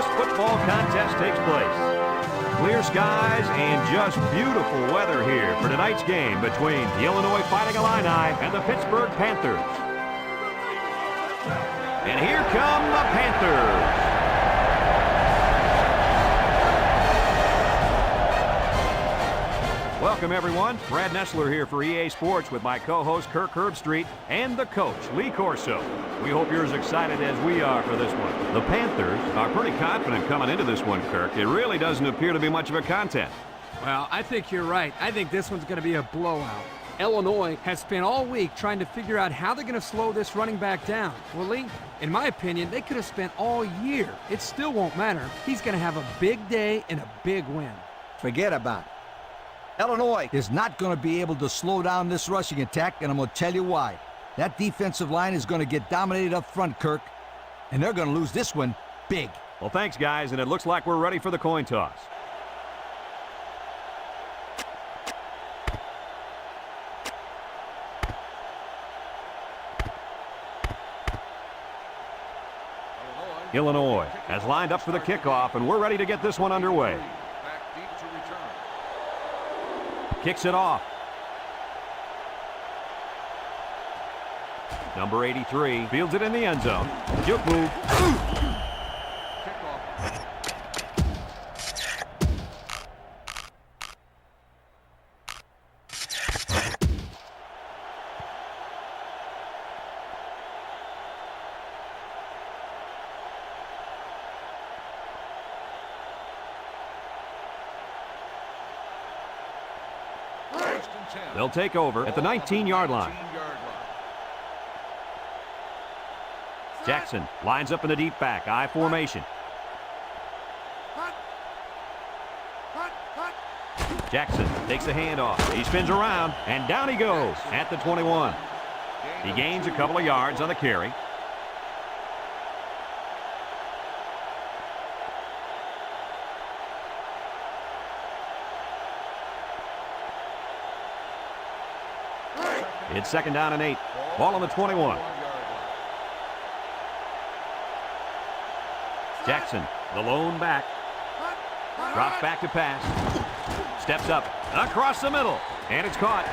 this football contest takes place. Clear skies and just beautiful weather here for tonight's game between the Illinois Fighting Illini and the Pittsburgh Panthers. And here come the Panthers. Welcome, everyone. Brad Nessler here for EA Sports with my co-host Kirk Herbstreit and the coach, Lee Corso. We hope you're as excited as we are for this one. The Panthers are pretty confident coming into this one, Kirk. It really doesn't appear to be much of a contest. Well, I think you're right. I think this one's going to be a blowout. Illinois has spent all week trying to figure out how they're going to slow this running back down. Well, Lee, in my opinion, they could have spent all year. It still won't matter. He's going to have a big day and a big win. Forget about it. Illinois is not going to be able to slow down this rushing attack, and I'm going to tell you why. That defensive line is going to get dominated up front, Kirk, and they're going to lose this one big. Well, thanks, guys, and it looks like we're ready for the coin toss. Illinois has lined up for the kickoff, and we're ready to get this one underway. Kicks it off. Number 83 fields it in the end zone. Juke move. They'll take over at the 19-yard line. Jackson lines up in the deep back, I formation. Jackson takes the handoff. He spins around, and down he goes at the 21. He gains a couple of yards on the carry. It's 2nd down and 8. Ball on the 21. Jackson, the lone back. Drops back to pass. Steps up across the middle. And it's caught.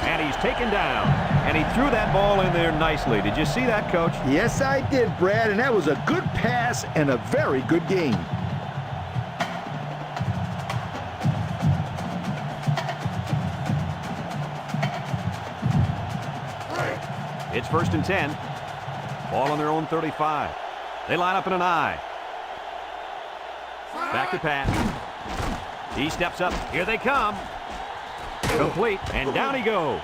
And he's taken down. And he threw that ball in there nicely. Did you see that, Coach? Yes, I did, Brad. And that was a good pass and a very good game. It's 1st and 10. Ball on their own 35. They line up in an I. Back to pass. He steps up. Here they come. Complete. And down he goes.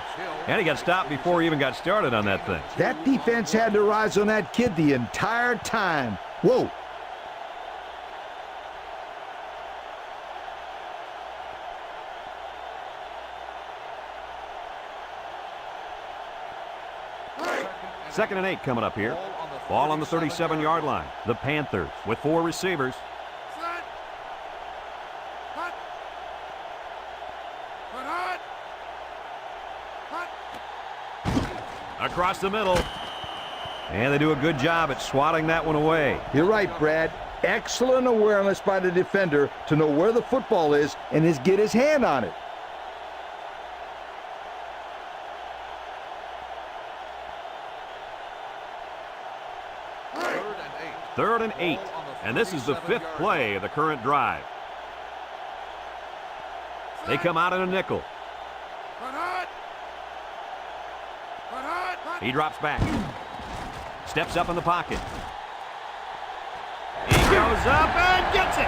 And he got stopped before he even got started on that thing. That defense had their eyes on that kid the entire time. Whoa. Second and 8 coming up here. Ball on the 37-yard line. The Panthers with 4 receivers. Across the middle. And they do a good job at swatting that one away. You're right, Brad. Excellent awareness by the defender to know where the football is and get his hand on it. Third and 8. And this is the 5th play of the current drive. They come out in a nickel. He drops back. Steps up in the pocket. He goes up and gets it.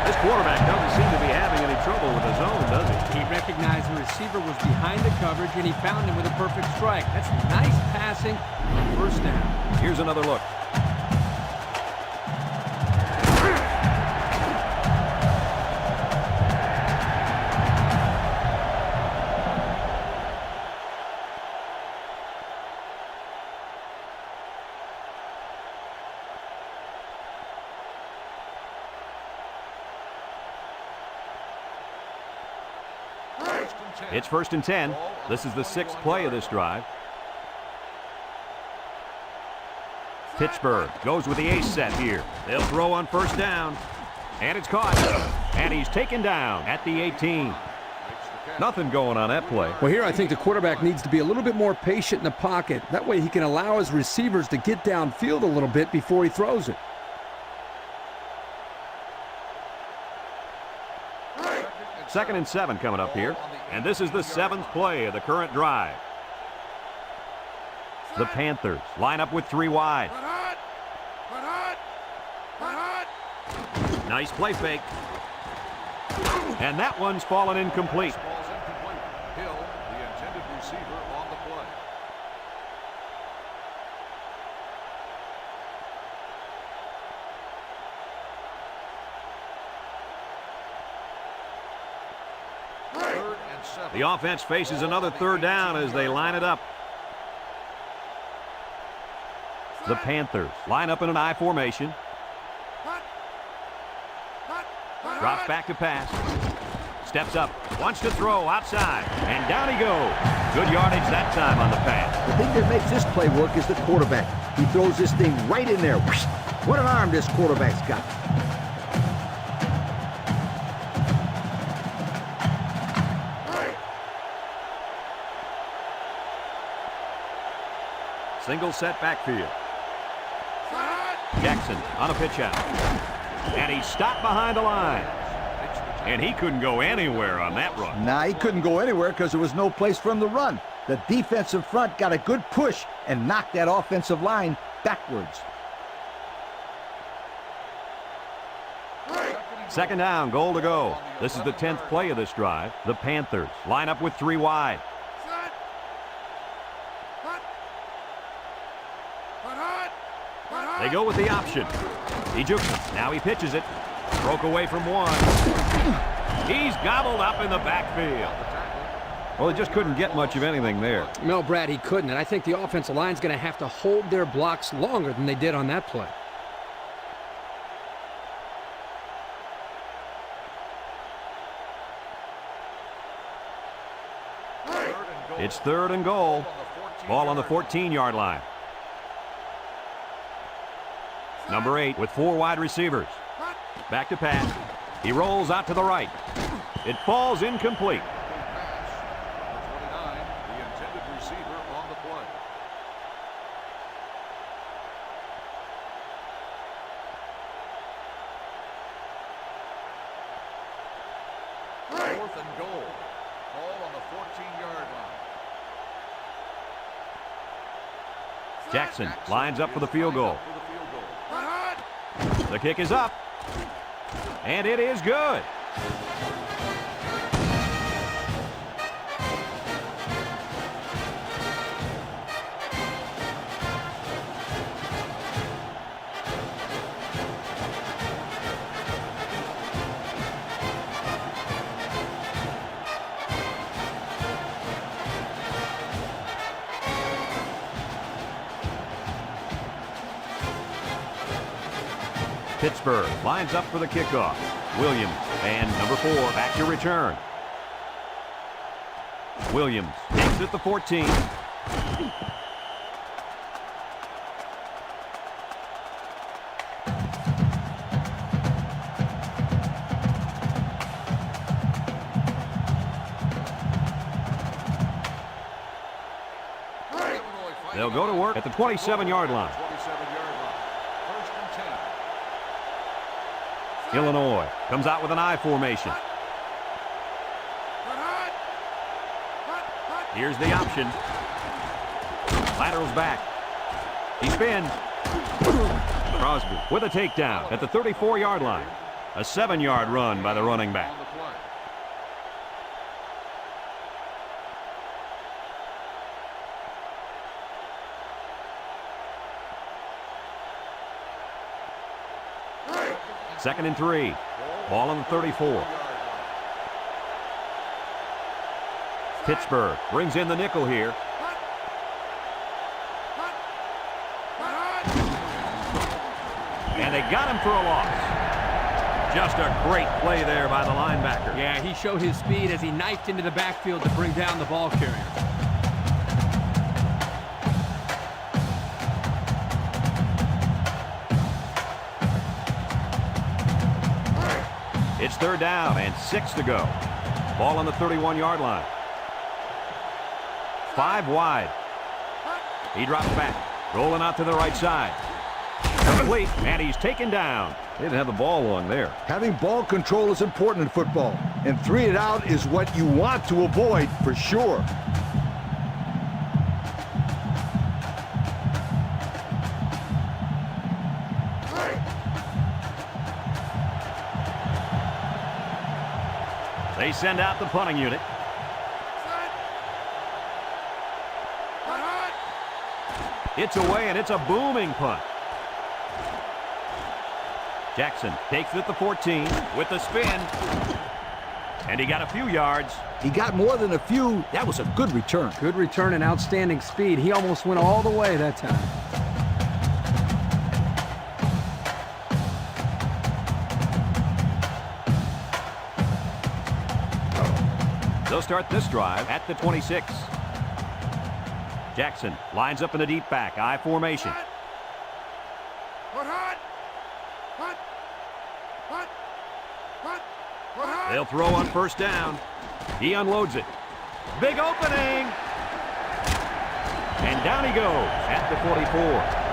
This quarterback doesn't seem to be having any trouble with his own, does he? He recognized the receiver was behind the coverage, and he found him with a perfect strike. That's nice passing on 1st down. Here's another look. It's 1st and 10. This is the 6th play of this drive. Pittsburgh goes with the ace set here. They'll throw on first down. And it's caught. And he's taken down at the 18. Nothing going on that play. Well, here I think the quarterback needs to be a little bit more patient in the pocket. That way he can allow his receivers to get downfield a little bit before he throws it. Second and 7 coming up here. And this is the 7th play of the current drive. The Panthers line up with 3 wide. Nice play fake. And that one's fallen incomplete. Hill, the intended receiver, on the play. Third and 7. The offense faces another third down as they line it up. The Panthers line up in an I formation. Drops back to pass. Steps up. Wants to throw outside. And down he goes. Good yardage that time on the pass. The thing that makes this play work is the quarterback. He throws this thing right in there. What an arm this quarterback's got. Single set backfield. Jackson on a pitch out. And he stopped behind the line. And he couldn't go anywhere on that run. Nah, he couldn't go anywhere because there was no place for him to run. The defensive front got a good push and knocked that offensive line backwards. Second down, goal to go. This is the 10th play of this drive. The Panthers line up with 3 wide. They go with the option. He jukes it. Now he pitches it. Broke away from one. He's gobbled up in the backfield. Well, he just couldn't get much of anything there. No, Brad, he couldn't. And I think the offensive line's going to have to hold their blocks longer than they did on that play. It's third and goal. Ball on the 14-yard line. Number 8 with 4 wide receivers. Back to pass. He rolls out to the right. It falls incomplete. Pass. Number 29, the intended receiver on the play. Fourth and goal. Ball on the 14-yard line. Jackson lines up for the field goal. The kick is up. And it is good. Pittsburgh lines up for the kickoff. Williams and number 4 back to return. Williams takes it the 14. They'll go to work at the 27-yard line. Illinois comes out with an I formation. Here's the option. Laterals back. He spins. Crosby with a takedown at the 34-yard line. A 7-yard run by the running back. Second and 3. Ball on the 34. Pittsburgh brings in the nickel here. And they got him for a loss. Just a great play there by the linebacker. Yeah, he showed his speed as he knifed into the backfield to bring down the ball carrier. It's 3rd down and 6 to go. Ball on the 31-yard line. 5 wide. He drops back. Rolling out to the right side. Complete, and he's taken down. They didn't have the ball long there. Having ball control is important in football, and 3 and out is what you want to avoid for sure. They send out the punting unit. It's away, and it's a booming punt. Jackson takes it at the 14 with the spin. And he got a few yards. He got more than a few. That was a good return. Good return and outstanding speed. He almost went all the way that time. They'll start this drive at the 26. Jackson lines up in the deep back, I formation. They'll throw on 1st down. He unloads it. Big opening. And down he goes at the 44.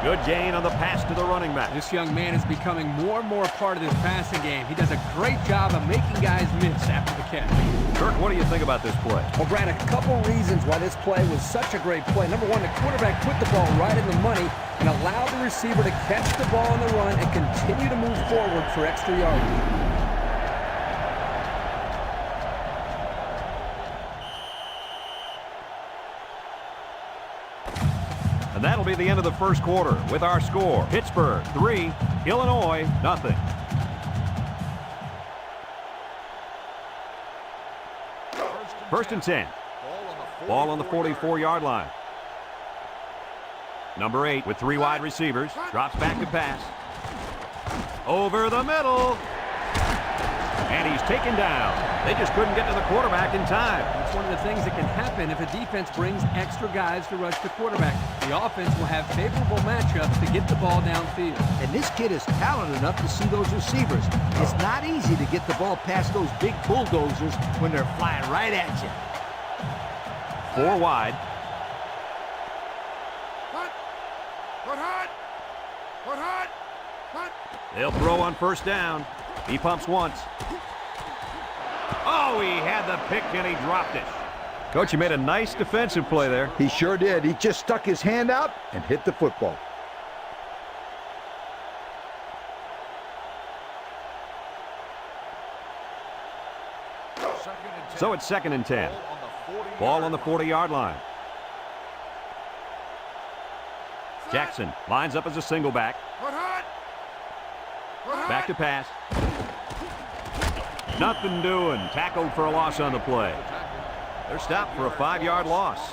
Good gain on the pass to the running back. This young man is becoming more and more a part of this passing game. He does a great job of making guys miss after the catch. Kirk, what do you think about this play? Well, Brad, a couple reasons why this play was such a great play. Number one, the quarterback put the ball right in the money and allowed the receiver to catch the ball on the run and continue to move forward for extra yardage. And that'll be the end of the 1st quarter with our score. Pittsburgh 3, Illinois nothing. First and 10. Ball on the 44-yard line. Number 8 with 3 wide receivers. Drops back to pass. Over the middle. And he's taken down. They just couldn't get to the quarterback in time. That's one of the things that can happen if a defense brings extra guys to rush the quarterback. The offense will have favorable matchups to get the ball downfield. And this kid is talented enough to see those receivers. It's not easy to get the ball past those big bulldozers when they're flying right at you. 4 wide. They'll throw on 1st down. He pumps once. Oh, he had the pick and he dropped it. Coach, you made a nice defensive play there. He sure did. He just stuck his hand out and hit the football. So it's 2nd and 10. Ball on the 40-yard line. Jackson lines up as a single back. Back to pass. Nothing doing. Tackled for a loss on the play. They're stopped for a 5-yard loss.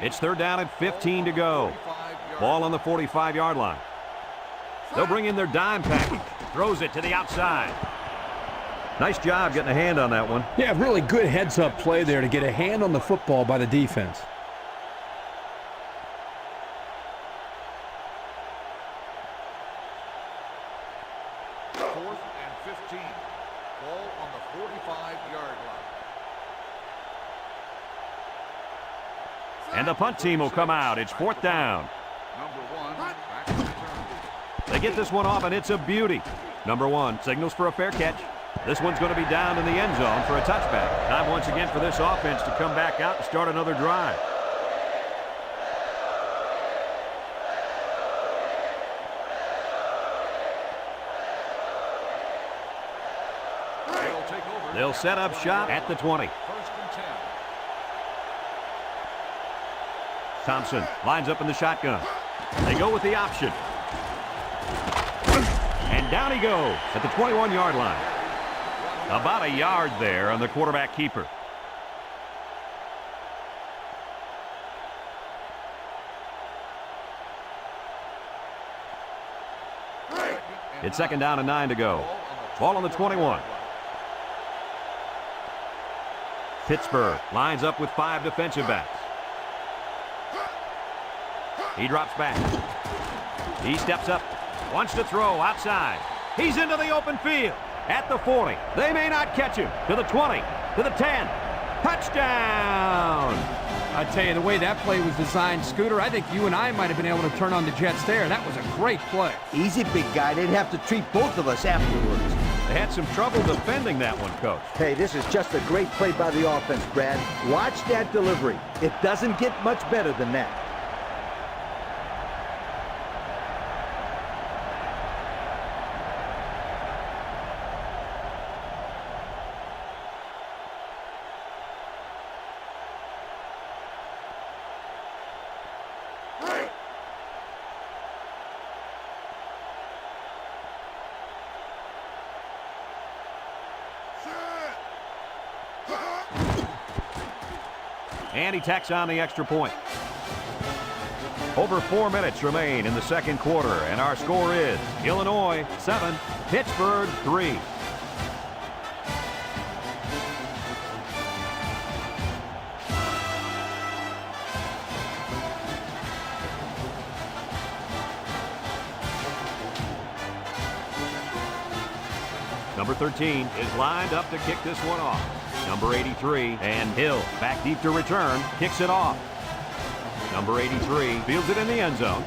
It's 3rd down and 15 to go. Ball on the 45-yard line. They'll bring in their dime package. Throws it to the outside. Nice job getting a hand on that one. Yeah, really good heads-up play there to get a hand on the football by the defense. Fourth and 15. Ball on the 45-yard line. And the punt team will come out. It's 4th down. Number 1, back to return. They get this one off, and it's a beauty. Number 1 signals for a fair catch. This one's going to be down in the end zone for a touchback. Time once again for this offense to come back out and start another drive. They'll take over. They'll set up shop at the 20. First and 10. Thompson lines up in the shotgun. They go with the option. And down he goes at the 21-yard line. About a yard there on the quarterback keeper. It's 2nd down and 9 to go. Ball on the 21. Pittsburgh lines up with 5 defensive backs. He drops back. He steps up. Wants to throw outside. He's into the open field. At the 40. They may not catch him. To the 20. To the 10. Touchdown! I tell you, the way that play was designed, Scooter, I think you and I might have been able to turn on the Jets there. That was a great play. Easy, big guy. They'd have to treat both of us afterwards. They had some trouble defending that one, Coach. Hey, this is just a great play by the offense, Brad. Watch that delivery. It doesn't get much better than that. And he tacks on the extra point. Over 4 minutes remain in the second quarter, and our score is Illinois 7, Pittsburgh 3. Number 13 is lined up to kick this one off. Number 83, and Hill back deep to return, kicks it off. Number 83 fields it in the end zone.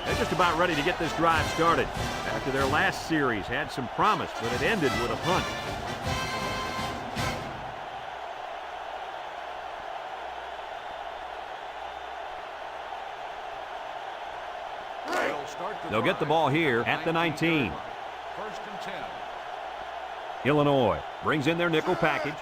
They're just about ready to get this drive started. After their last series had some promise, but it ended with a punt. They'll get the ball here at the 19. First and 10. Illinois brings in their nickel package.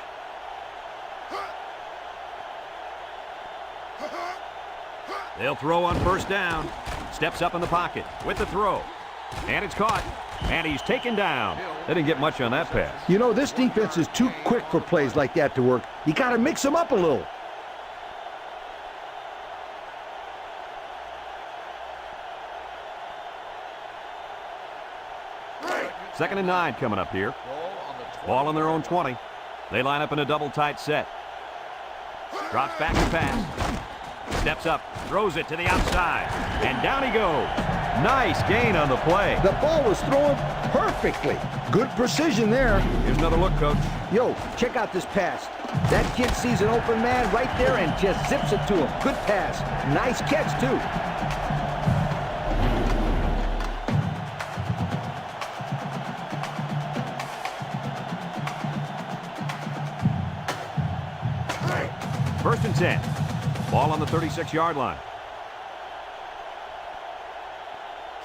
They'll throw on first down. Steps up in the pocket with the throw. And it's caught. And he's taken down. They didn't get much on that pass. You know, this defense is too quick for plays like that to work. You got to mix them up a little. Second and 9 coming up here. Ball on their own 20. They line up in a double tight set. Drops back to pass. Steps up, throws it to the outside. And down he goes. Nice gain on the play. The ball was thrown perfectly. Good precision there. Here's another look, Coach. Yo, check out this pass. That kid sees an open man right there and just zips it to him. Good pass. Nice catch, too. First and 10. Ball on the 36-yard line.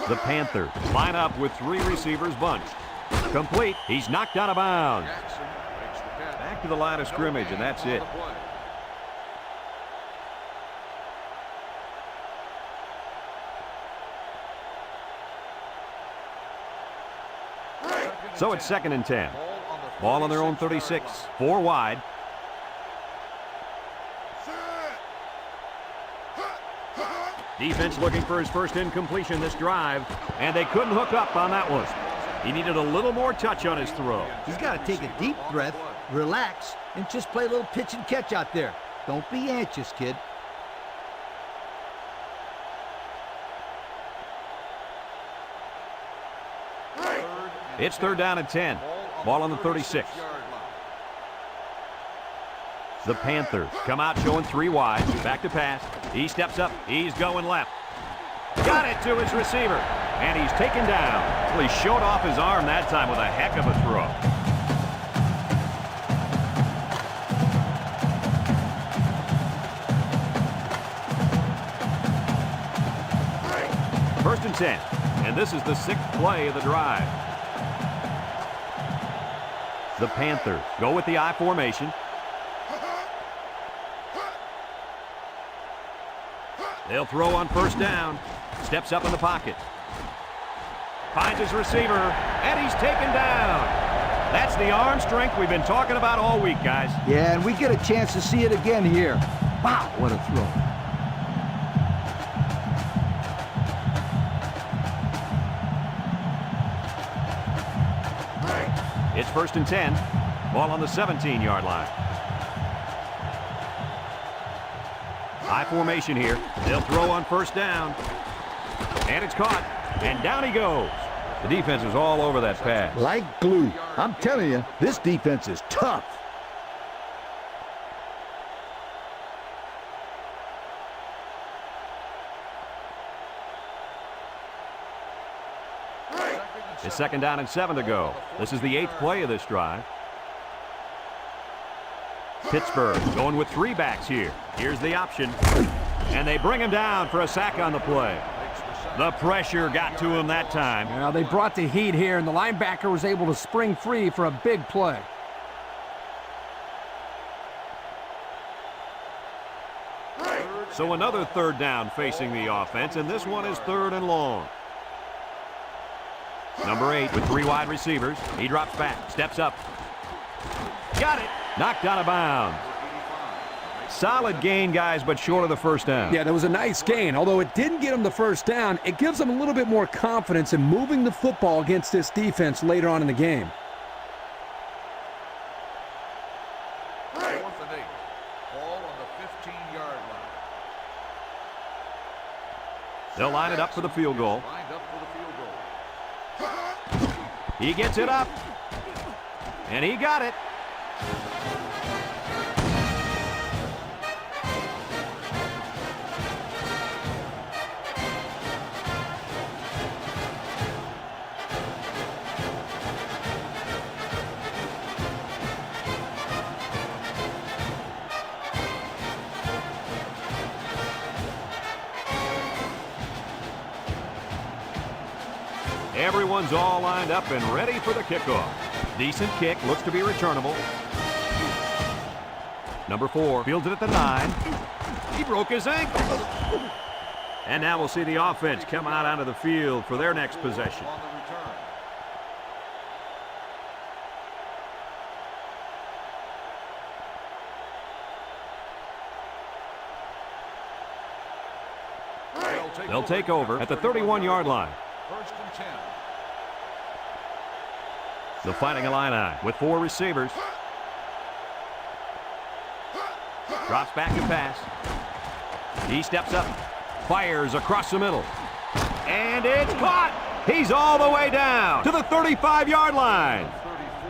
The Panthers line up with 3 receivers bunched. Complete. He's knocked out of bounds. Back to the line of scrimmage, and that's it. So it's second and 10. Ball on their own 36. 4 wide. Defense looking for his first incompletion this drive, and they couldn't hook up on that one. He needed a little more touch on his throw. He's got to take a deep breath, relax, and just play a little pitch and catch out there. Don't be anxious, kid. It's third down and 10. Ball on the 36. The Panthers come out showing 3 wide. Back to pass. He steps up. He's going left. Got it to his receiver. And he's taken down. Well, he showed off his arm that time with a heck of a throw. First and 10. And this is the 6th play of the drive. The Panthers go with the I formation. They'll throw on first down. Steps up in the pocket. Finds his receiver, and he's taken down. That's the arm strength we've been talking about all week, guys. Yeah, and we get a chance to see it again here. Wow, what a throw. It's 1st and 10. Ball on the 17-yard line. High formation here. They'll throw on 1st down. And it's caught. And down he goes. The defense is all over that pass. Like glue. I'm telling you, this defense is tough. It's 2nd down and 7 to go. This is the 8th play of this drive. Pittsburgh going with 3 backs here. Here's the option. And they bring him down for a sack on the play. The pressure got to him that time. Now they brought the heat here, and the linebacker was able to spring free for a big play. So another 3rd down facing the offense, and this one is 3rd and long. Number 8 with 3 wide receivers. He drops back, steps up. Got it. Knocked out of bounds. Solid gain, guys, but short of the 1st down. Yeah, that was a nice gain. Although it didn't get him the 1st down, it gives them a little bit more confidence in moving the football against this defense later on in the game. 4th and 8. Ball on the 15-yard line. They'll line it up for the field goal. Lined up for the field goal. He gets it up. And he got it. Everyone's all lined up and ready for the kickoff. Decent kick, looks to be returnable. Number 4 fields it at the 9. He broke his ankle. And now we'll see the offense come out onto the field for their next possession. On the return. They'll take over at the 31-yard line. 1st and 10. The Fighting Illini with 4 receivers. Drops back to pass. He steps up, fires across the middle. And it's caught! He's all the way down to the 35-yard line.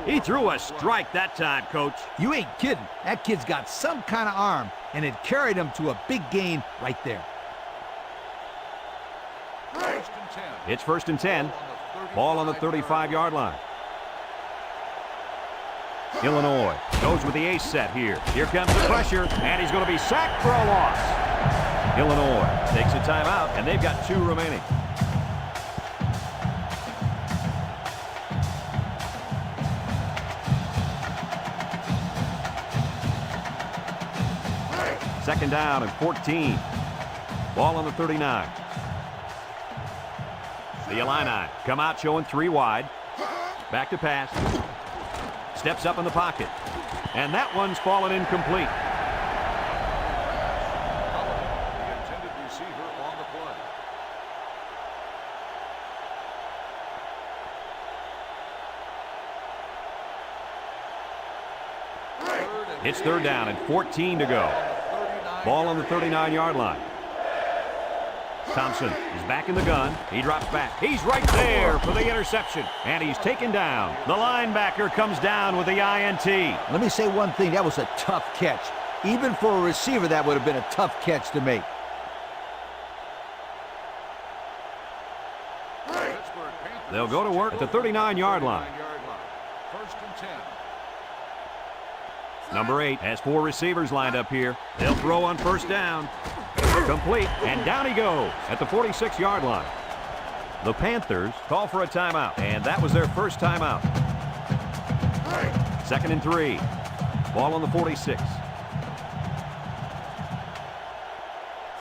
He threw a strike that time, Coach. You ain't kidding. That kid's got some kind of arm, and it carried him to a big gain right there. 1st and 10. It's 1st and 10. Ball on the 35-yard line. Illinois goes with the ace set here. Here comes the pressure, and he's going to be sacked for a loss. Illinois takes a timeout, and they've got 2 remaining. Second down and 14. Ball on the 39. The Illini come out showing 3 wide. Back to pass. Steps up in the pocket. And that one's fallen incomplete. The intended receiver on the play. It's 3rd down and 14 to go. Ball on the 39-yard line. Thompson is back in the gun. He drops back. He's right there for the interception. And he's taken down. The linebacker comes down with the INT. Let me say one thing. That was a tough catch. Even for a receiver, that would have been a tough catch to make. They'll go to work at the 39-yard line. 1st and 10. Number 8 has 4 receivers lined up here. They'll throw on 1st down. Complete, and down he goes at the 46-yard line. The Panthers call for a timeout, and that was their first timeout. 2nd and 3. Ball on the 46.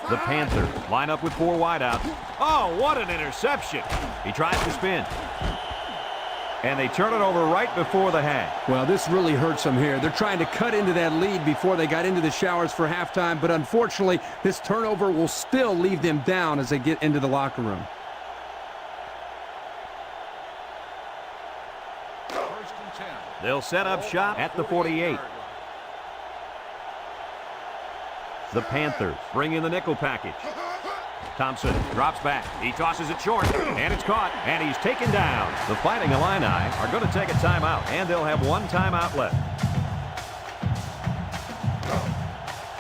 The Panthers line up with 4 wideouts. Oh, what an interception. He tries to spin. And they turn it over right before the half. Well, this really hurts them here. They're trying to cut into that lead before they got into the showers for halftime, but unfortunately, this turnover will still leave them down as they get into the locker room. First and 10. They'll set up shop at the 48. The Panthers bring in the nickel package. Thompson drops back. He tosses it short, and it's caught, and he's taken down. The Fighting Illini are going to take a timeout, and they'll have one timeout left.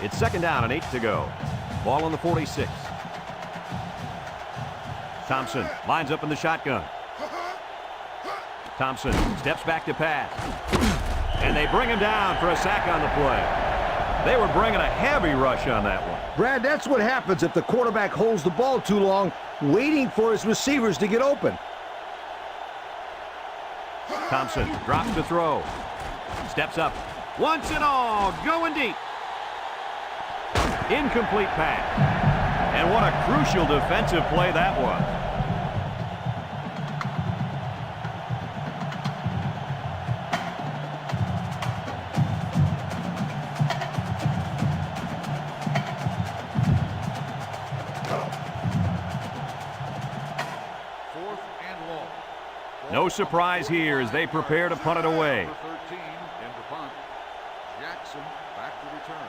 It's second down and 8 to go. Ball on the 46. Thompson lines up in the shotgun. Thompson steps back to pass. And they bring him down for a sack on the play. They were bringing a heavy rush on that one. Brad, that's what happens if the quarterback holds the ball too long, waiting for his receivers to get open. Thompson drops to throw. Steps up. Once and all, going deep. Incomplete pass. And what a crucial defensive play that was. No surprise here as they prepare to punt it away. Number 13 in the punt. Jackson back to return.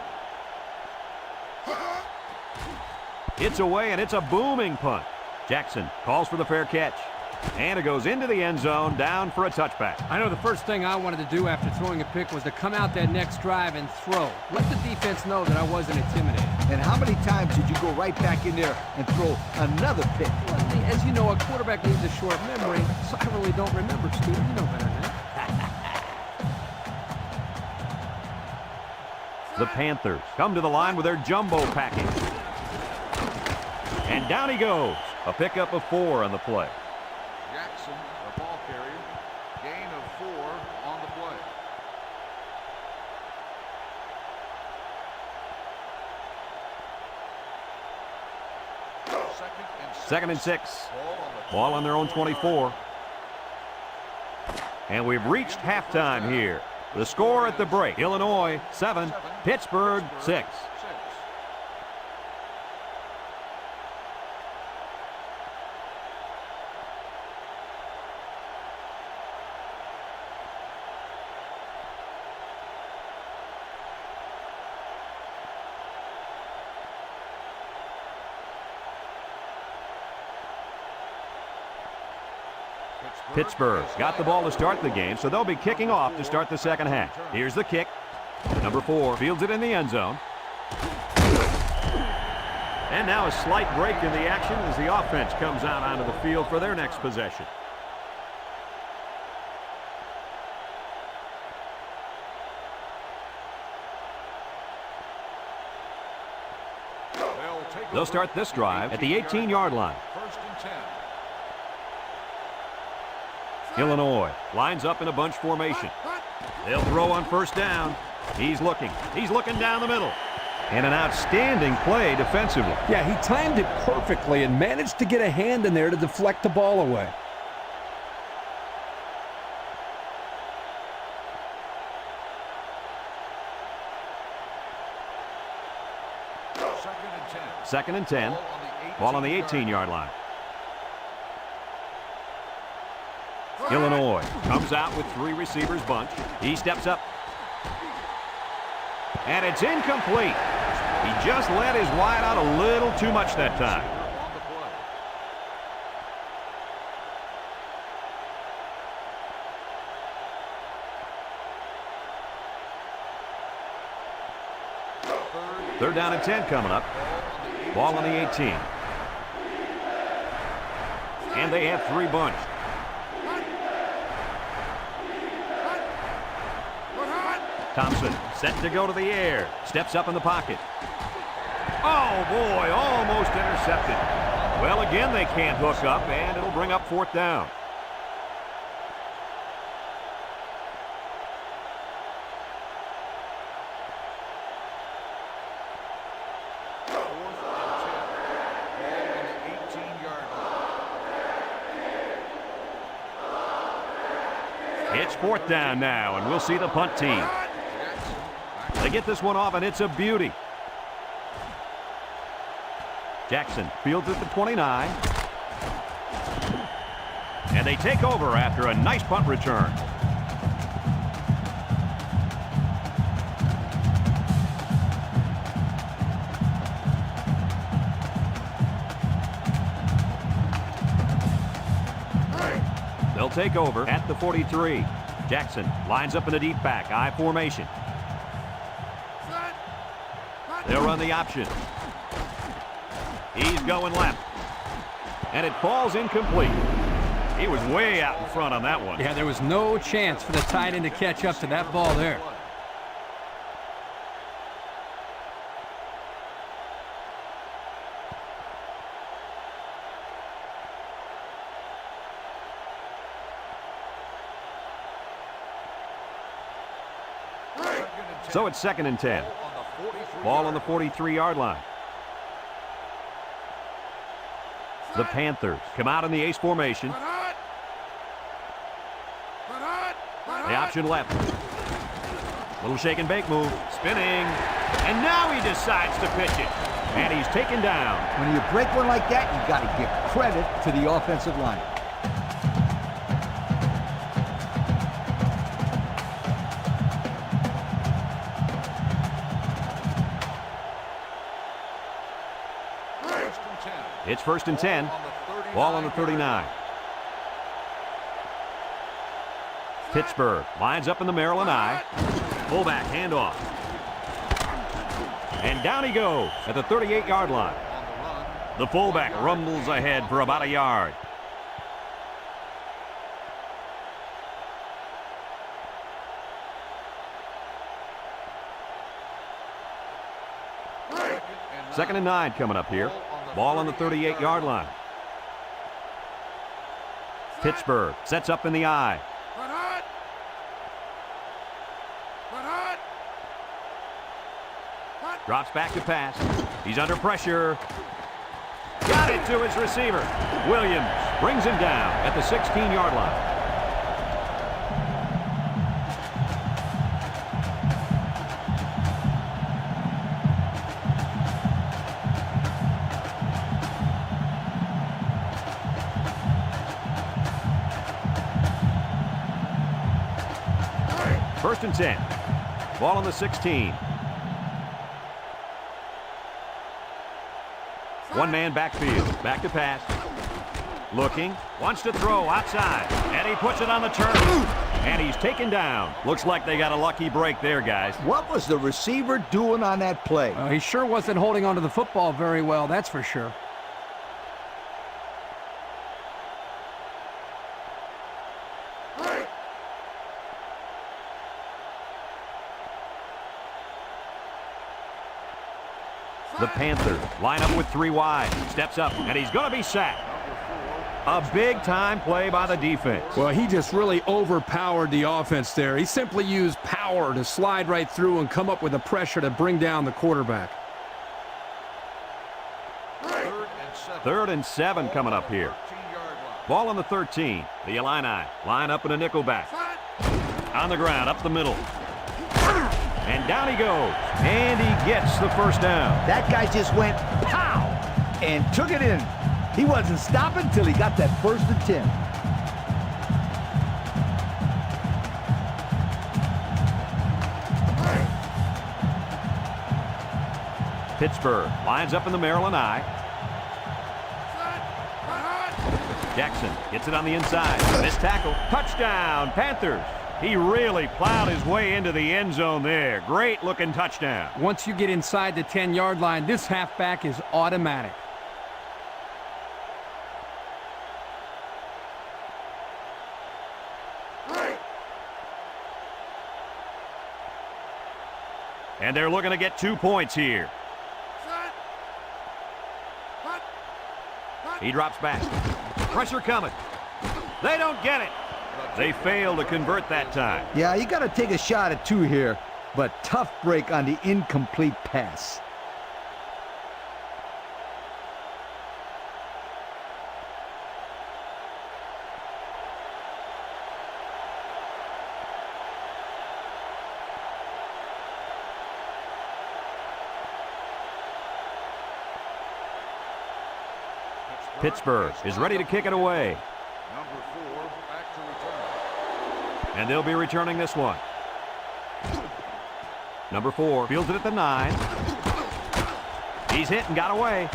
It's away, and it's a booming punt. Jackson calls for the fair catch. And it goes into the end zone, down for a touchback. I know the first thing I wanted to do after throwing a pick was to come out that next drive and throw. Let the defense know that I wasn't intimidated. And how many times did you go right back in there and throw another pick? Well, as you know, a quarterback needs a short memory, so I really don't remember, Stu. You know better than that. The Panthers come to the line with their jumbo package. And down he goes. A pickup of 4 on the play. Jackson, the ball carrier. Gain of 4 on the play. Second and 6. Ball on their own 24. And we've reached halftime here. The score at the break, Illinois 7, Pittsburgh 6. Pittsburgh got the ball to start the game, so they'll be kicking off to start the second half. Here's the kick. Number 4 fields it in the end zone. And now a slight break in the action as the offense comes out onto the field for their next possession. They'll start this drive at the 18-yard line. First and 10. Illinois lines up in a bunch formation. They'll throw on first down. He's looking down the middle. And an outstanding play defensively. Yeah, he timed it perfectly and managed to get a hand in there to deflect the ball away. Second and 10. Ball on the 18-yard line. Illinois comes out with 3 receivers bunch. He steps up. And it's incomplete. He just let his wide out a little too much that time. Third down and 10 coming up. Ball on the 18. And they have 3 bunched. Thompson set to go to the air. Steps up in the pocket. Oh, boy, almost intercepted. Well, again, they can't hook up, and it'll bring up 4th down. It's 4th down now, and we'll see the punt team. They get this one off, and it's a beauty. Jackson fields at the 29. And they take over after a nice punt return. take over at the 43. Jackson lines up in a deep back, I formation. They'll run the option. He's going left. And it falls incomplete. He was way out in front on that one. Yeah, there was no chance for the tight end to catch up to that ball there. So it's 2nd and 10. Ball on the 43-yard line. The Panthers come out in the ace formation. The option left. Little shake and bake move. Spinning. And now he decides to pitch it. And he's taken down. When you break one like that, you got to give credit to the offensive line. It's 1st and 10. Ball on the 39. Pittsburgh lines up in the Maryland I. Fullback handoff. And down he goes at the 38-yard line. The fullback rumbles ahead for about a yard. Second and 9 coming up here. Ball on the 38-yard line. Pittsburgh sets up in the I. Drops back to pass. He's under pressure. Got it to his receiver. Williams brings him down at the 16-yard line. First and 10. Ball on the 16. One-man backfield. Back to pass. Looking. Wants to throw outside. And he puts it on the turn. And he's taken down. Looks like they got a lucky break there, guys. What was the receiver doing on that play? Well, he sure wasn't holding onto the football very well, that's for sure. The Panthers line up with 3 wide. Steps up, and he's going to be sacked. A big-time play by the defense. Well, he just really overpowered the offense there. He simply used power to slide right through and come up with the pressure to bring down the quarterback. 3rd and 7 coming up here. Ball on the 13. The Illini line up in a nickel back. On the ground, up the middle. And down he goes. And he gets the first down. That guy just went pow and took it in. He wasn't stopping till he got that 1st and 10. Pittsburgh lines up in the Maryland I. Jackson gets it on the inside. Missed tackle. Touchdown, Panthers. He really plowed his way into the end zone there. Great-looking touchdown. Once you get inside the 10-yard line, this halfback is automatic. And they're looking to get 2 points here. He drops back. Pressure coming. They don't get it. They fail to convert that time. Yeah, you got to take a shot at 2 here, but tough break on the incomplete pass. Pittsburgh is ready to kick it away. Number 4 back to return. And they'll be returning this one. Number 4 fields it at the 9. He's hit and got away.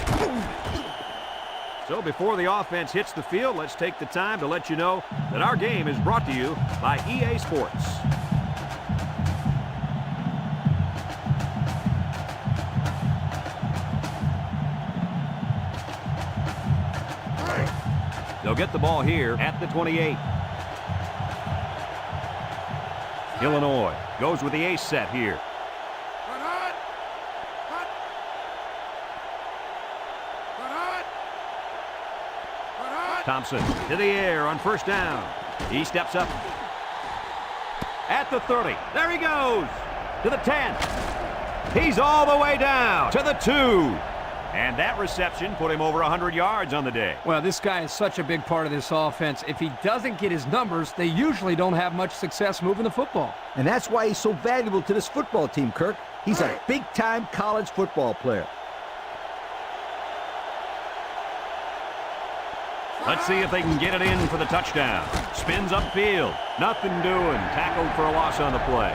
So before the offense hits the field, let's take the time to let you know that our game is brought to you by EA Sports. They'll get the ball here at the 28. Illinois goes with the ace set here. Thompson to the air on first down. He steps up at the 30. There he goes to the 10. He's all the way down to the 2. And that reception put him over 100 yards on the day. Well, this guy is such a big part of this offense. If he doesn't get his numbers, they usually don't have much success moving the football. And that's why he's so valuable to this football team, Kirk. He's a big-time college football player. Let's see if they can get it in for the touchdown. Spins upfield. Nothing doing. Tackled for a loss on the play.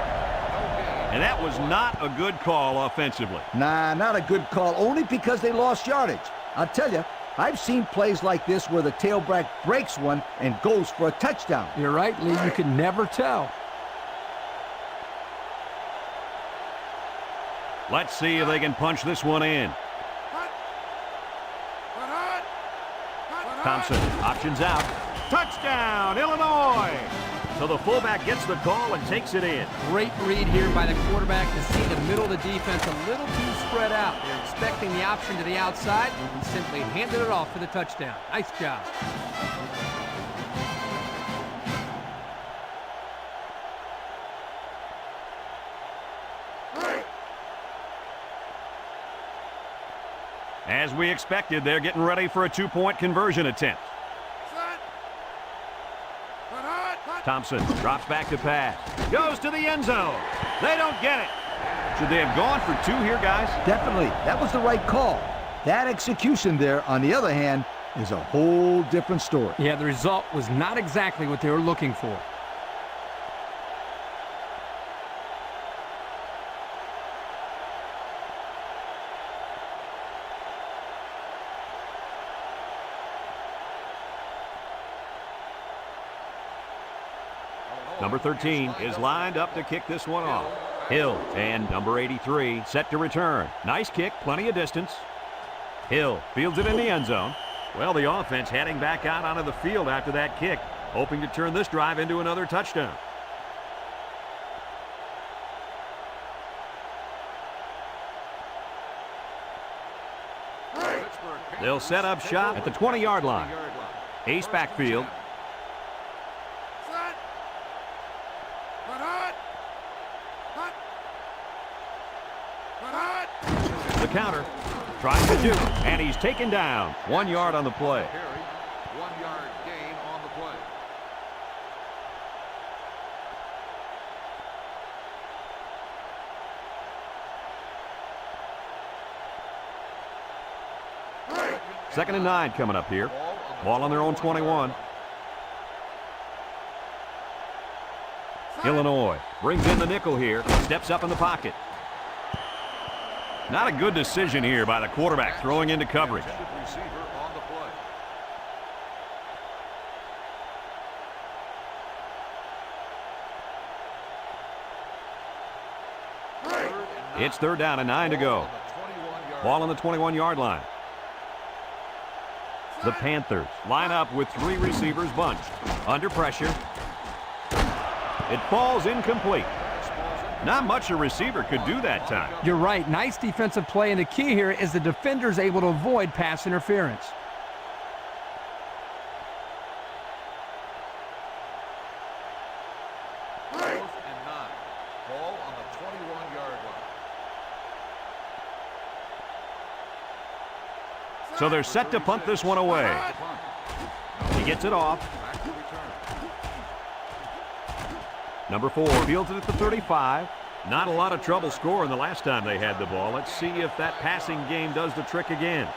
And that was not a good call offensively. Nah, not a good call, only because they lost yardage. I'll tell you, I've seen plays like this where the tailback breaks one and goes for a touchdown. You're right, Lee. You can never tell. Let's see if they can punch this one in. Thompson options out. Touchdown, Illinois! So the fullback gets the call and takes it in. Great read here by the quarterback to see the middle of the defense a little too spread out. They're expecting the option to the outside, and he simply handed it off for the touchdown. Nice job. As we expected, they're getting ready for a two-point conversion attempt. Thompson drops back to pass. Goes to the end zone. They don't get it. Should they have gone for 2 here, guys? Definitely. That was the right call. That execution there, on the other hand, is a whole different story. Yeah, the result was not exactly what they were looking for. Number 13 is lined up to kick this one off. Hill and number 83 set to return. Nice kick, plenty of distance. Hill fields it in the end zone. Well, the offense heading back out onto the field after that kick, hoping to turn this drive into another touchdown. They'll set up shop at the 20-yard line. Ace backfield. The counter, trying to do, and he's taken down. 1 yard on the play. 1 yard gain on the play. Second and 9 coming up here. Ball on their own 21. Illinois brings in the nickel here. Steps up in the pocket. Not a good decision here by the quarterback throwing into coverage. It's 3rd down and 9 to go. Ball on the 21-yard line. The Panthers line up with 3 receivers bunched. Under pressure. It falls incomplete. Not much a receiver could do that time. You're right. Nice defensive play, and the key here is the defender's able to avoid pass interference. Fourth and 9. Ball on the 21-yard line. So they're set to punt this one away. He gets it off. Back to return. Number 4 fields it at the 35. Not a lot of trouble scoring the last time they had the ball. Let's see if that passing game does the trick again.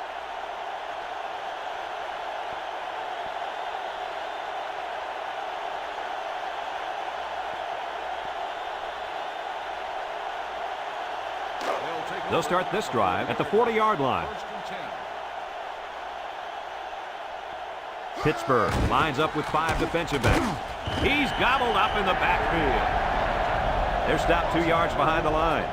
They'll start this drive at the 40-yard line. Pittsburgh lines up with 5 defensive backs. He's gobbled up in the backfield. They're stopped 2 yards behind the line.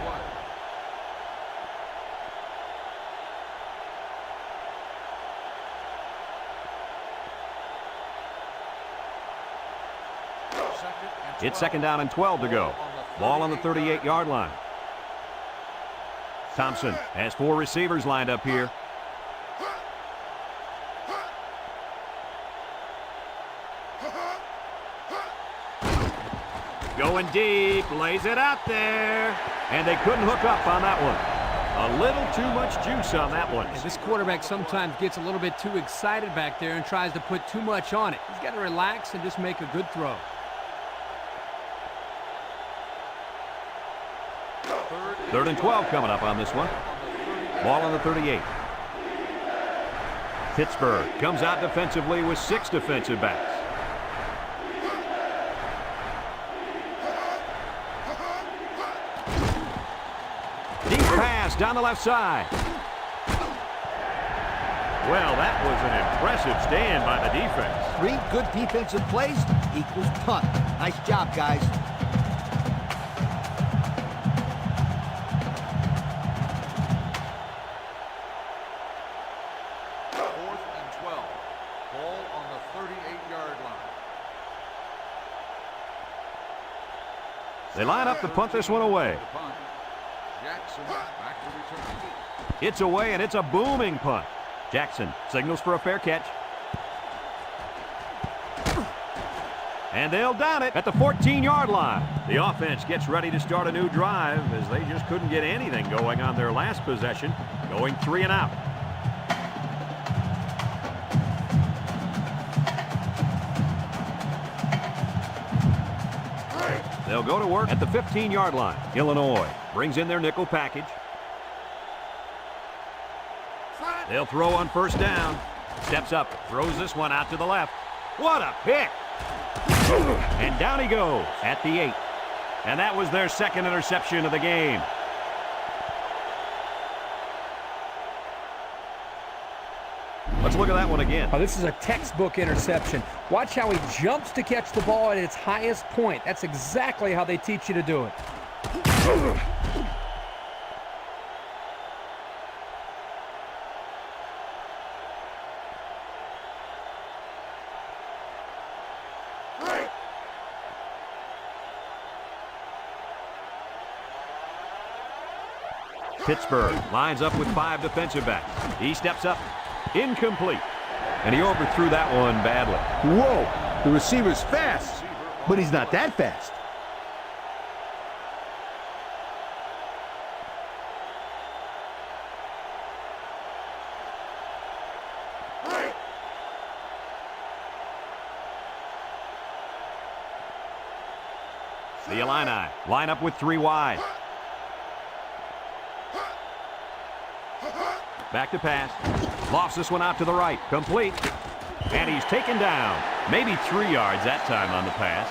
It's 2nd down and 12 to go. Ball on the 38-yard line. Thompson has 4 receivers lined up here. Going deep, lays it out there. And they couldn't hook up on that one. A little too much juice on that one. Yeah, this quarterback sometimes gets a little bit too excited back there and tries to put too much on it. He's got to relax and just make a good throw. Third and 12 coming up on this one. Ball on the 38. Pittsburgh comes out defensively with 6 defensive backs. Deep pass down the left side. Well, that was an impressive stand by the defense. 3 good defensive plays equals punt. Nice job, guys. They line up to punt this one away. It's away, and it's a booming punt. Jackson signals for a fair catch. And they'll down it at the 14-yard line. The offense gets ready to start a new drive as they just couldn't get anything going on their last possession, going 3 and out. They'll go to work at the 15-yard line. Illinois brings in their nickel package. They'll throw on 1st down. Steps up, throws this one out to the left. What a pick! And down he goes at the 8. And that was their 2nd interception of the game. Let's look at that one again. Oh, this is a textbook interception. Watch how he jumps to catch the ball at its highest point. That's exactly how they teach you to do it. Pittsburgh lines up with 5 defensive backs. He steps up. Incomplete. And he overthrew that one badly. Whoa, the receiver's fast, but he's not that fast. The Illini line up with 3 wide. Back to pass. Lofts this one out to the right. Complete. And he's taken down. Maybe 3 yards that time on the pass.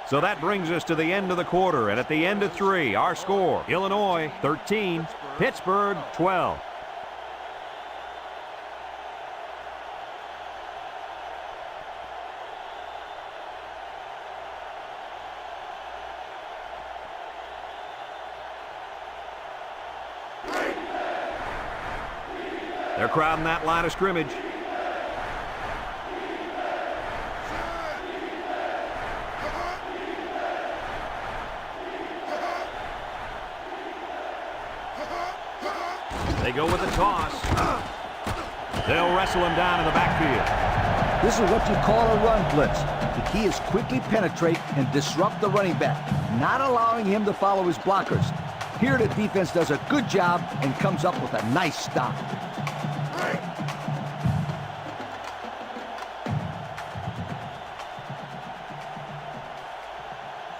So that brings us to the end of the quarter. And at the end of 3, our score, Illinois 13, Pittsburgh 12. They're crowding that line of scrimmage. They go with a toss. They'll wrestle him down in the backfield. This is what you call a run blitz. The key is quickly penetrate and disrupt the running back, not allowing him to follow his blockers. Here the defense does a good job and comes up with a nice stop.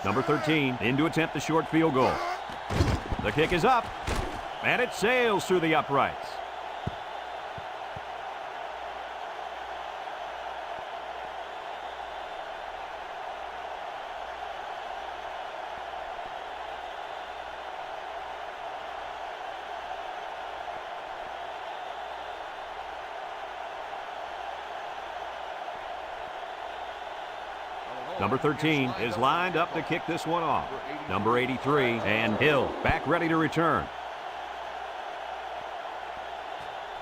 Number 13 in to attempt the short field goal. The kick is up, and it sails through the uprights. Number 13 is lined up to kick this one off. Number 83, and Hill back ready to return.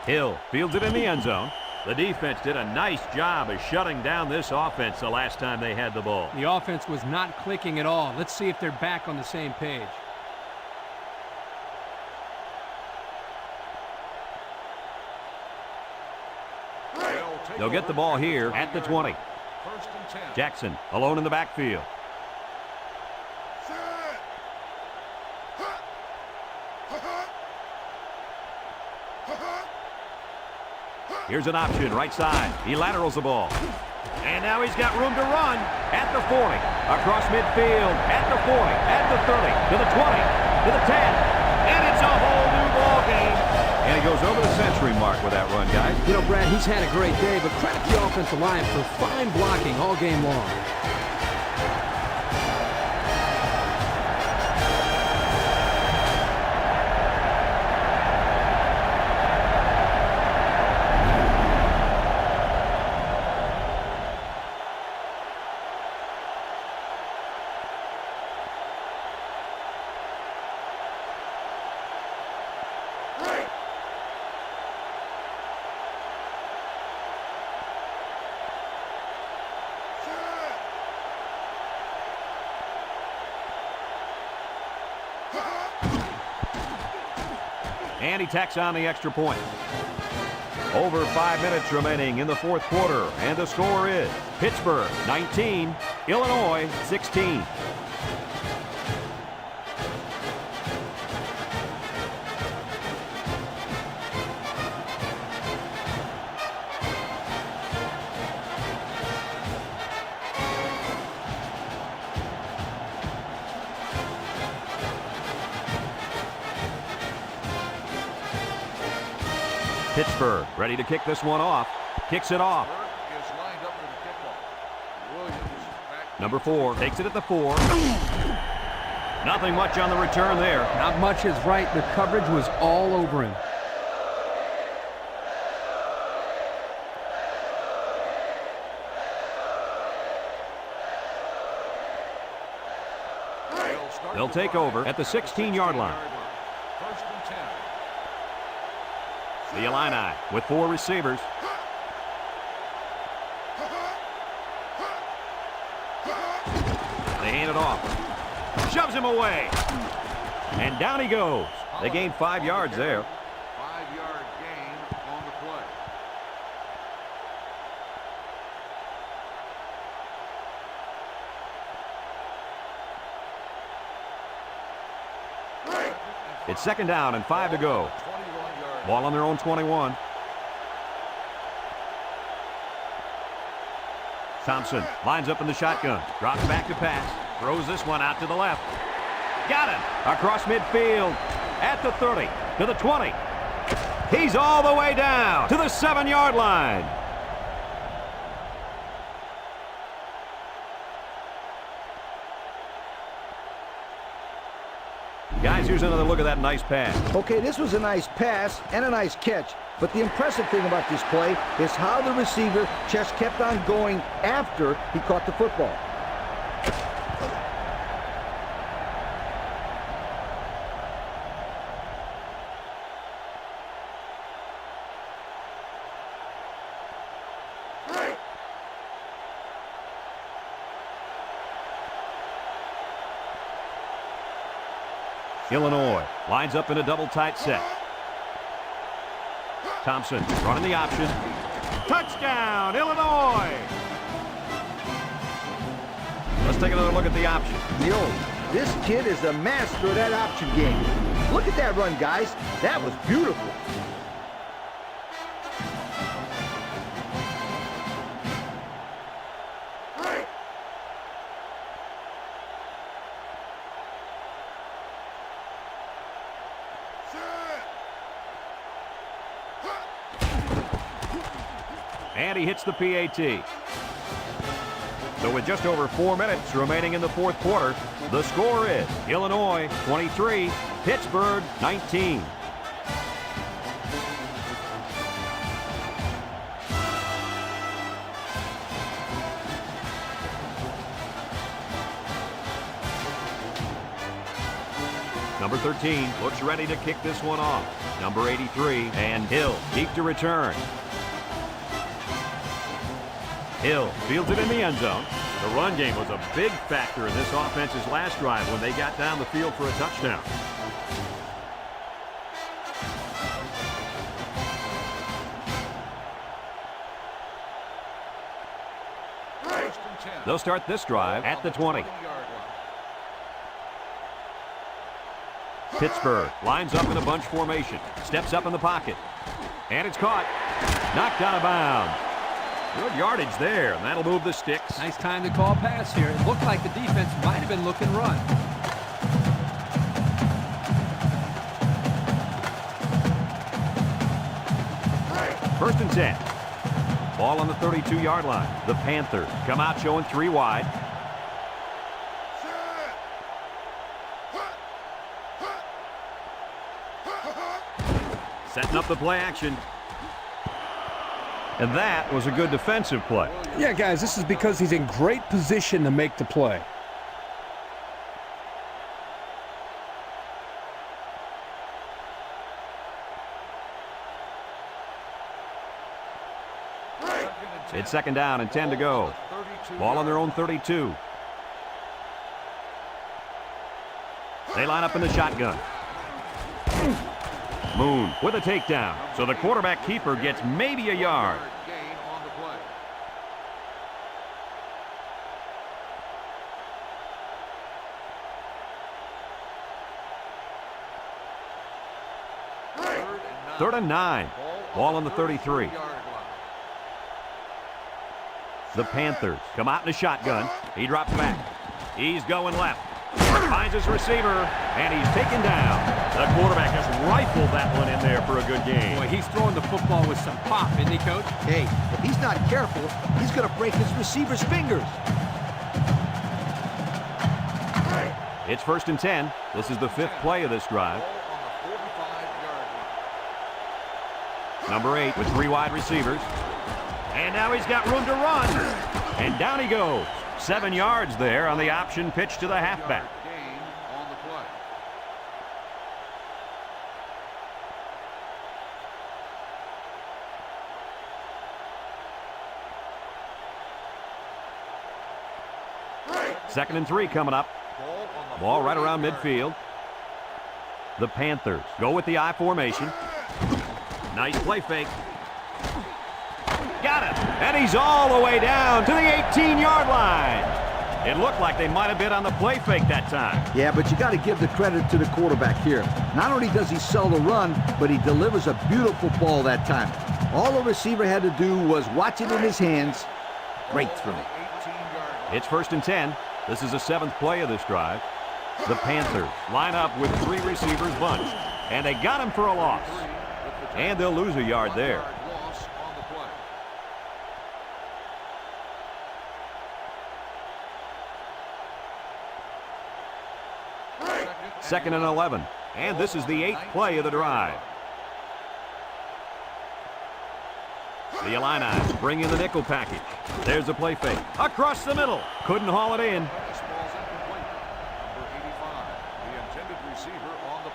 Hill fields it in the end zone. The defense did a nice job of shutting down this offense the last time they had the ball. The offense was not clicking at all. Let's see if they're back on the same page. They'll get the ball here at the 20. First and 10. Jackson alone in the backfield. Here's an option, right side. He laterals the ball. And now he's got room to run at the 40. Across midfield, at the 40, at the 30, to the 20, to the 10. And it's a whole new ball game. And he goes over the century mark with that run, guys. You know, Brad, he's had a great day, but credit the offensive line for fine blocking all game long. And he tacks on the extra point. Over 5 minutes remaining in the fourth quarter, and the score is Pittsburgh 19, Illinois 16. Pittsburgh ready to kick this one off. Kicks it off. Is lined up for the kickoff. Williams back. Number 4 takes it at the 4. Nothing much on the return there. Not much is right. The coverage was all over him. They'll take over at the 16-yard line. First and 10. The Illini with 4 receivers. They hand it off. Shoves him away. And down he goes. They gained 5 yards there. 5-yard gain on the play. It's second down and 5 to go. 21-yard. Ball on their own 21. Thompson lines up in the shotgun. Drops back to pass. Throws this one out to the left. Got him. Across midfield. At the 30. To the 20. He's all the way down to the 7-yard line. Guys, here's another look at that nice pass. Okay, this was a nice pass and a nice catch, but the impressive thing about this play is how the receiver just kept on going after he caught the football. Illinois lines up in a double tight set. Thompson running the option. Touchdown, Illinois! Let's take another look at the option. Yo, this kid is a master of that option game. Look at that run, guys. That was beautiful. And he hits the PAT. So with just over 4 minutes remaining in the fourth quarter, the score is Illinois 23, Pittsburgh 19. Number 13 looks ready to kick this one off. Number 83, and Hill deep to return. Hill fields it in the end zone. The run game was a big factor in this offense's last drive when they got down the field for a touchdown. They'll start this drive at the 20. Pittsburgh lines up in a bunch formation, steps up in the pocket, and it's caught. Knocked out of bounds. Good yardage there, and that'll move the sticks. Nice time to call pass here. It looked like the defense might have been looking run. First and 10. Ball on the 32-yard line. The Panthers come out showing 3 wide. Setting up the play action. And that was a good defensive play. Yeah, guys, this is because he's in great position to make the play. It's second down and 10 to go. Ball on their own 32. They line up in the shotgun. Moon with a takedown. So the quarterback keeper gets maybe a yard. Third and 9. Ball on the 33. The Panthers come out in a shotgun. He drops back. He's going left. Finds his receiver, and he's taken down. The quarterback has rifled that one in there for a good game. Boy, he's throwing the football with some pop, isn't he, Coach? Hey, if he's not careful, he's going to break his receiver's fingers. It's first and 10. This is the 5th play of this drive. Number 8 with 3 wide receivers. And now he's got room to run. And down he goes. 7 yards there on the option pitch to the halfback. Second and 3 coming up. Ball right around midfield. The Panthers go with the I formation. Nice play fake. Got him. And he's all the way down to the 18-yard line. It looked like they might have been on the play fake that time. Yeah, but you got to give the credit to the quarterback here. Not only does he sell the run, but he delivers a beautiful ball that time. All the receiver had to do was watch it in his hands. Great throw. It's first and 10. This is the 7th play of this drive. The Panthers line up with 3 receivers bunched. And they got him for a loss. And they'll lose a yard there. Second and 11. And this is the 8th play of the drive. The Illini bring in the nickel package. There's a play fake. Across the middle. Couldn't haul it in. Number 85, the intended receiver on the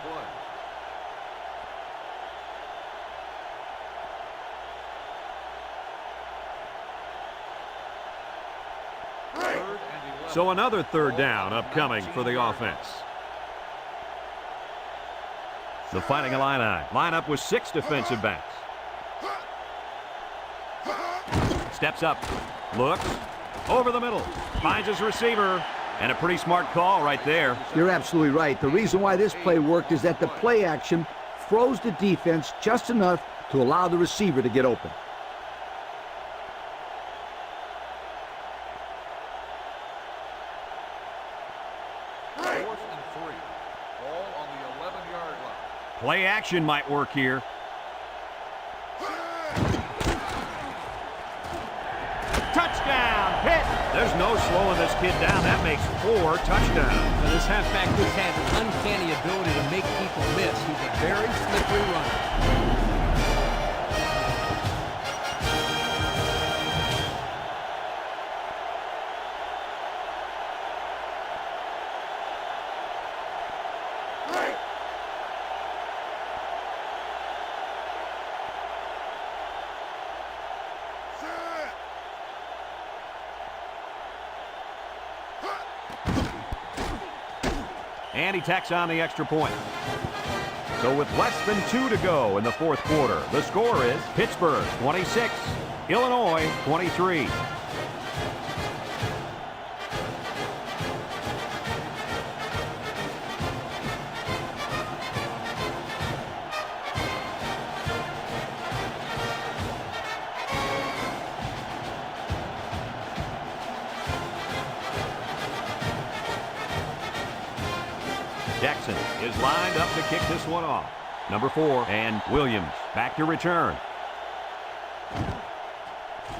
play. So another third down upcoming for the offense. The Fighting Illini line up with 6 defensive backs. Steps up, looks, over the middle, finds his receiver, and a pretty smart call right there. You're absolutely right. The reason why this play worked is that the play action froze the defense just enough to allow the receiver to get open. Play action might work here. Touchdown, Pitt! There's no slowing this kid down. That makes 4 touchdowns. Now, this halfback just has an uncanny ability to make people miss. He's a very slippery runner. And he tacks on the extra point. So with less than 2 to go in the fourth quarter, the score is Pittsburgh 26, Illinois 23. Jackson is lined up to kick this one off. Number 4, and Williams back to return.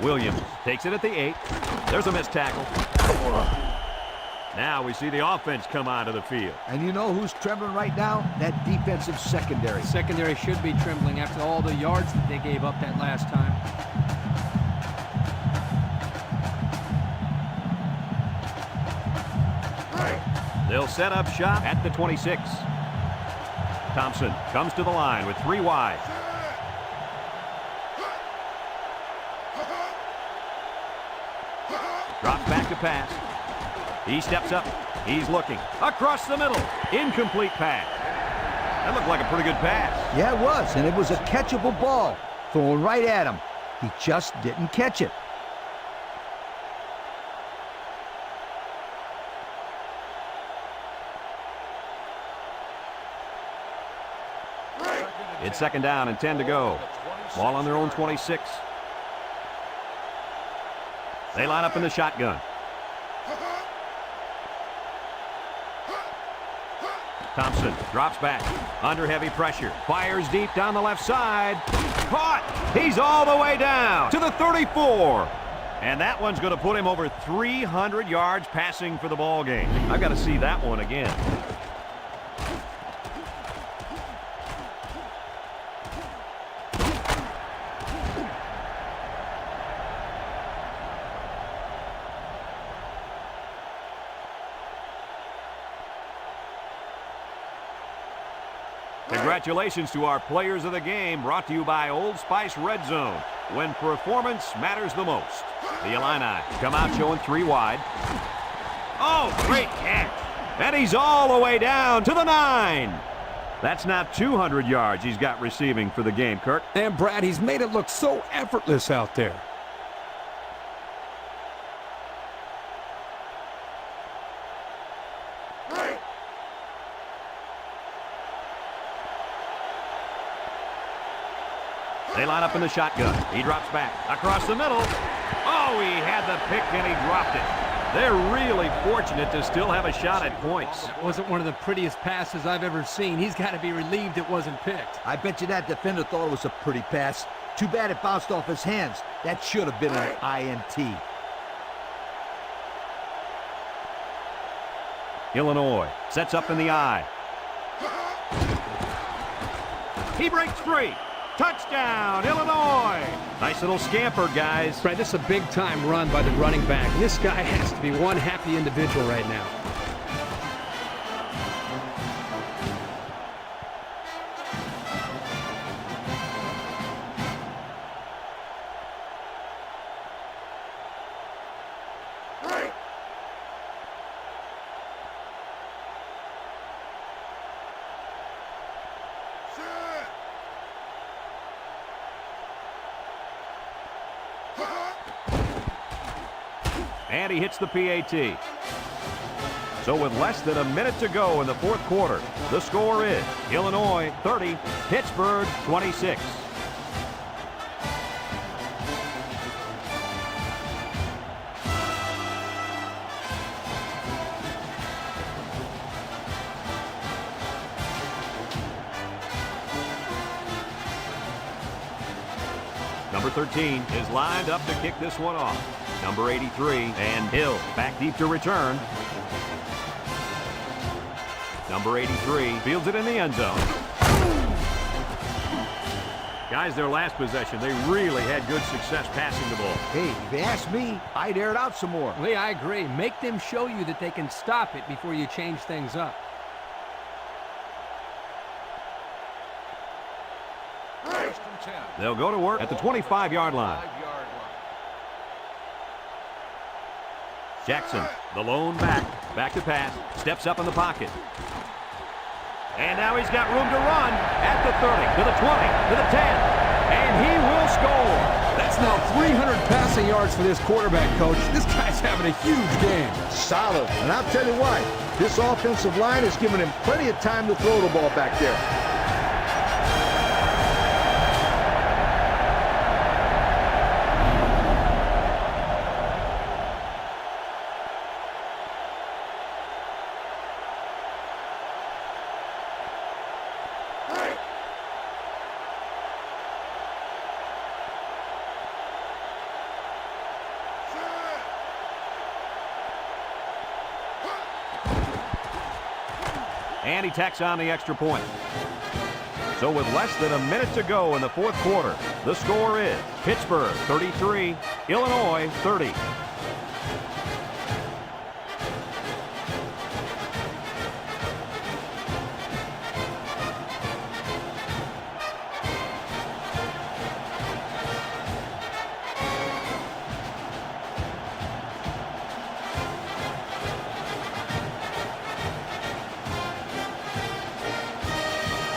Williams takes it at the 8. There's a missed tackle. Now we see the offense come onto the field. And you know who's trembling right now? That defensive secondary. Secondary should be trembling after all the yards that they gave up that last time. They'll set up shop at the 26. Thompson comes to the line with 3 wide. Drops back to pass. He steps up. He's looking. Across the middle. Incomplete pass. That looked like a pretty good pass. Yeah, it was, and it was a catchable ball. Thrown right at him. He just didn't catch it. It's second down and 10 to go. Ball on their own 26. They line up in the shotgun. Thompson drops back. Under heavy pressure. Fires deep down the left side. Caught! He's all the way down to the 34. And that one's going to put him over 300 yards passing for the ball game. I've got to see that one again. Congratulations to our players of the game, brought to you by Old Spice Red Zone, when performance matters the most. The Illini come out showing 3 wide. Oh, great catch. And he's all the way down to the 9. That's now 200 yards he's got receiving for the game, Kirk. And Brad, he's made it look so effortless out there. They line up in the shotgun. He drops back across the middle. Oh, he had the pick and he dropped it. They're really fortunate to still have a shot at points. It wasn't one of the prettiest passes I've ever seen. He's got to be relieved it wasn't picked. I bet you that defender thought it was a pretty pass. Too bad it bounced off his hands. That should have been an INT. Illinois sets up in the I. He breaks free. Touchdown, Illinois! Nice little scamper, guys. Brad, this is a big-time run by the running back. This guy has to be one happy individual right now. And he hits the PAT. So with less than a minute to go in the fourth quarter, the score is Illinois 30, Pittsburgh 26. Number 13 is lined up to kick this one off. Number 83, and Hill back deep to return. Number 83 fields it in the end zone. Guys, their last possession, they really had good success passing the ball. Hey, if you ask me, I'd air it out some more. Lee, I agree. Make them show you that they can stop it before you change things up. They'll go to work at the 25-yard line. Jackson, the lone back. Back to pass. Steps up in the pocket. And now he's got room to run at the 30, to the 20, to the 10. And he will score. That's now 300 passing yards for this quarterback, Coach. This guy's having a huge game. Solid. And I'll tell you why. This offensive line has given him plenty of time to throw the ball back there. And he tacks on the extra point. So with less than a minute to go in the fourth quarter, the score is Pittsburgh 33, Illinois 30.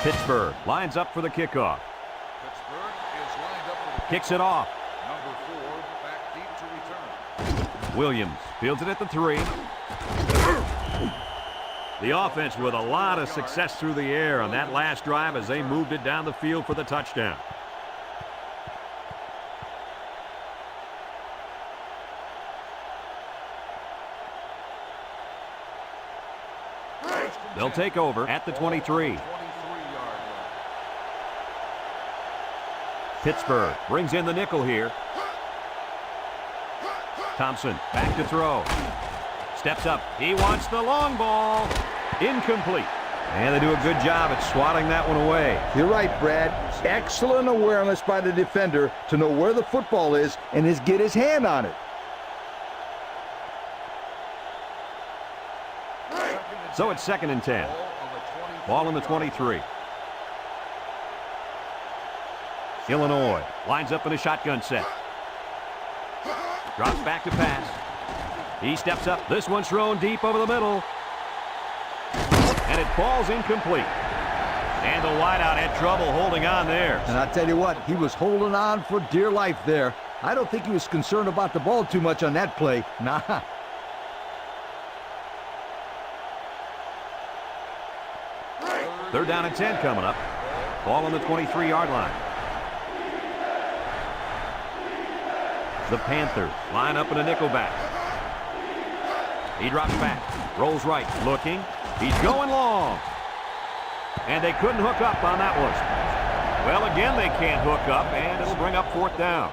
Pittsburgh lines up for the kickoff. Pittsburgh is lined up for the Kicks it off. number 4 back deep to return. Williams fields it at the 3. The offense with a lot of success through the air on that last drive as they moved it down the field for the touchdown. They'll take over at the 23. Pittsburgh brings in the nickel here. Thompson back to throw. Steps up. He wants the long ball. Incomplete. And they do a good job at swatting that one away. You're right, Brad. Excellent awareness by the defender to know where the football is and get his hand on it. So it's 2nd and 10. Ball on the 23. Illinois lines up in a shotgun set. Drops back to pass. He steps up. This one's thrown deep over the middle. And it falls incomplete. And the wideout had trouble holding on there. And I'll tell you what, he was holding on for dear life there. I don't think he was concerned about the ball too much on that play. Nah. Third down and 10 coming up. Ball on the 23-yard line. The Panthers line up in a nickel back. He drops back, rolls right, looking. He's going long. And they couldn't hook up on that one. Well, again, they can't hook up, and it'll bring up 4th down.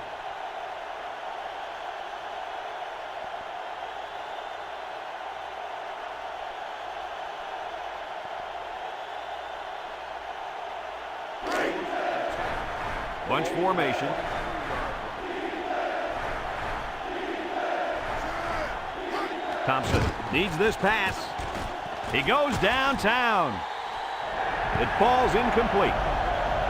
Bunch formation. Thompson needs this pass. He goes downtown. It falls incomplete.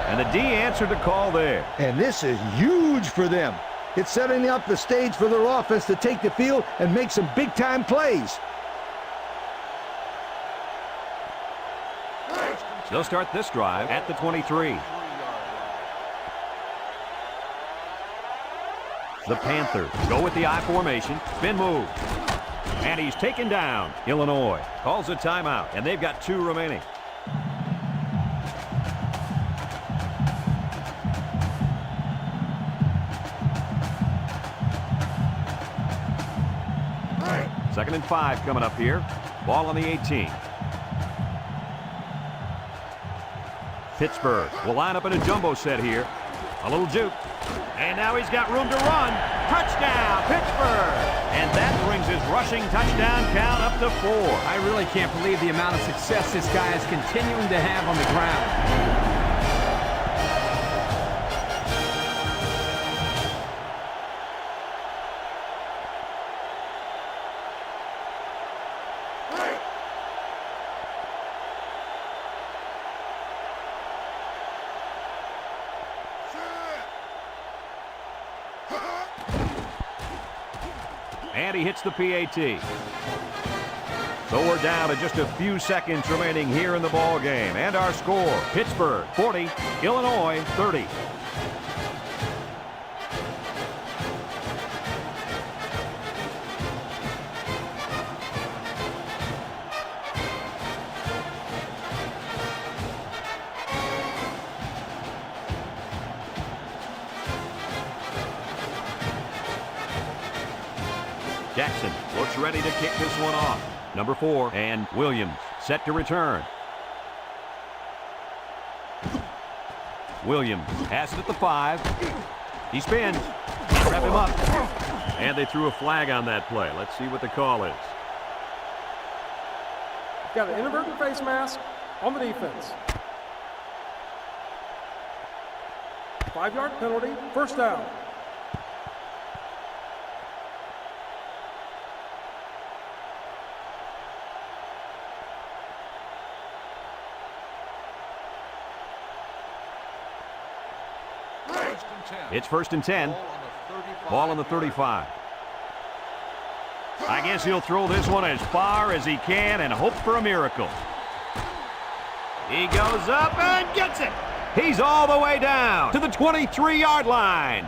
And the D answered the call there. And this is huge for them. It's setting up the stage for their offense to take the field and make some big-time plays. They'll start this drive at the 23. The Panthers go with the I formation. Spin move. And he's taken down. Illinois calls a timeout, and they've got 2 remaining. Second and 5 coming up here. Ball on the 18. Pittsburgh will line up in a jumbo set here. A little juke. And now he's got room to run. Touchdown, Pittsburgh! And that brings his rushing touchdown count up to 4. I really can't believe the amount of success this guy is continuing to have on the ground. And he hits the PAT. So we're down to just a few seconds remaining here in the ball game. And our score, Pittsburgh 40, Illinois 30. Jackson looks ready to kick this one off. Number 4, and Williams set to return. Williams has it at the 5. He spins. Wrap him up. And they threw a flag on that play. Let's see what the call is. Got an inadvertent face mask on the defense. 5-yard penalty, first down. It's 1st and 10. Ball on the 35. I guess he'll throw this one as far as he can and hope for a miracle. He goes up and gets it. He's all the way down to the 23-yard line.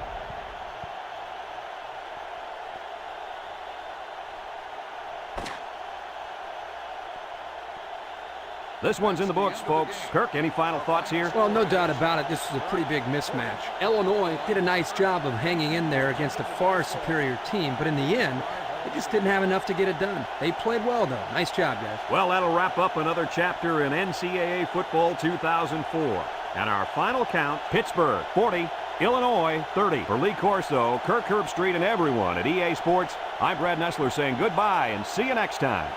This one's in the books, folks. Kirk, any final thoughts here? Well, no doubt about it. This is a pretty big mismatch. Illinois did a nice job of hanging in there against a far superior team, but in the end, they just didn't have enough to get it done. They played well, though. Nice job, guys. Well, that'll wrap up another chapter in NCAA football 2004. And our final count, Pittsburgh 40, Illinois 30. For Lee Corso, Kirk Herbstreit, and everyone at EA Sports, I'm Brad Nessler saying goodbye and see you next time.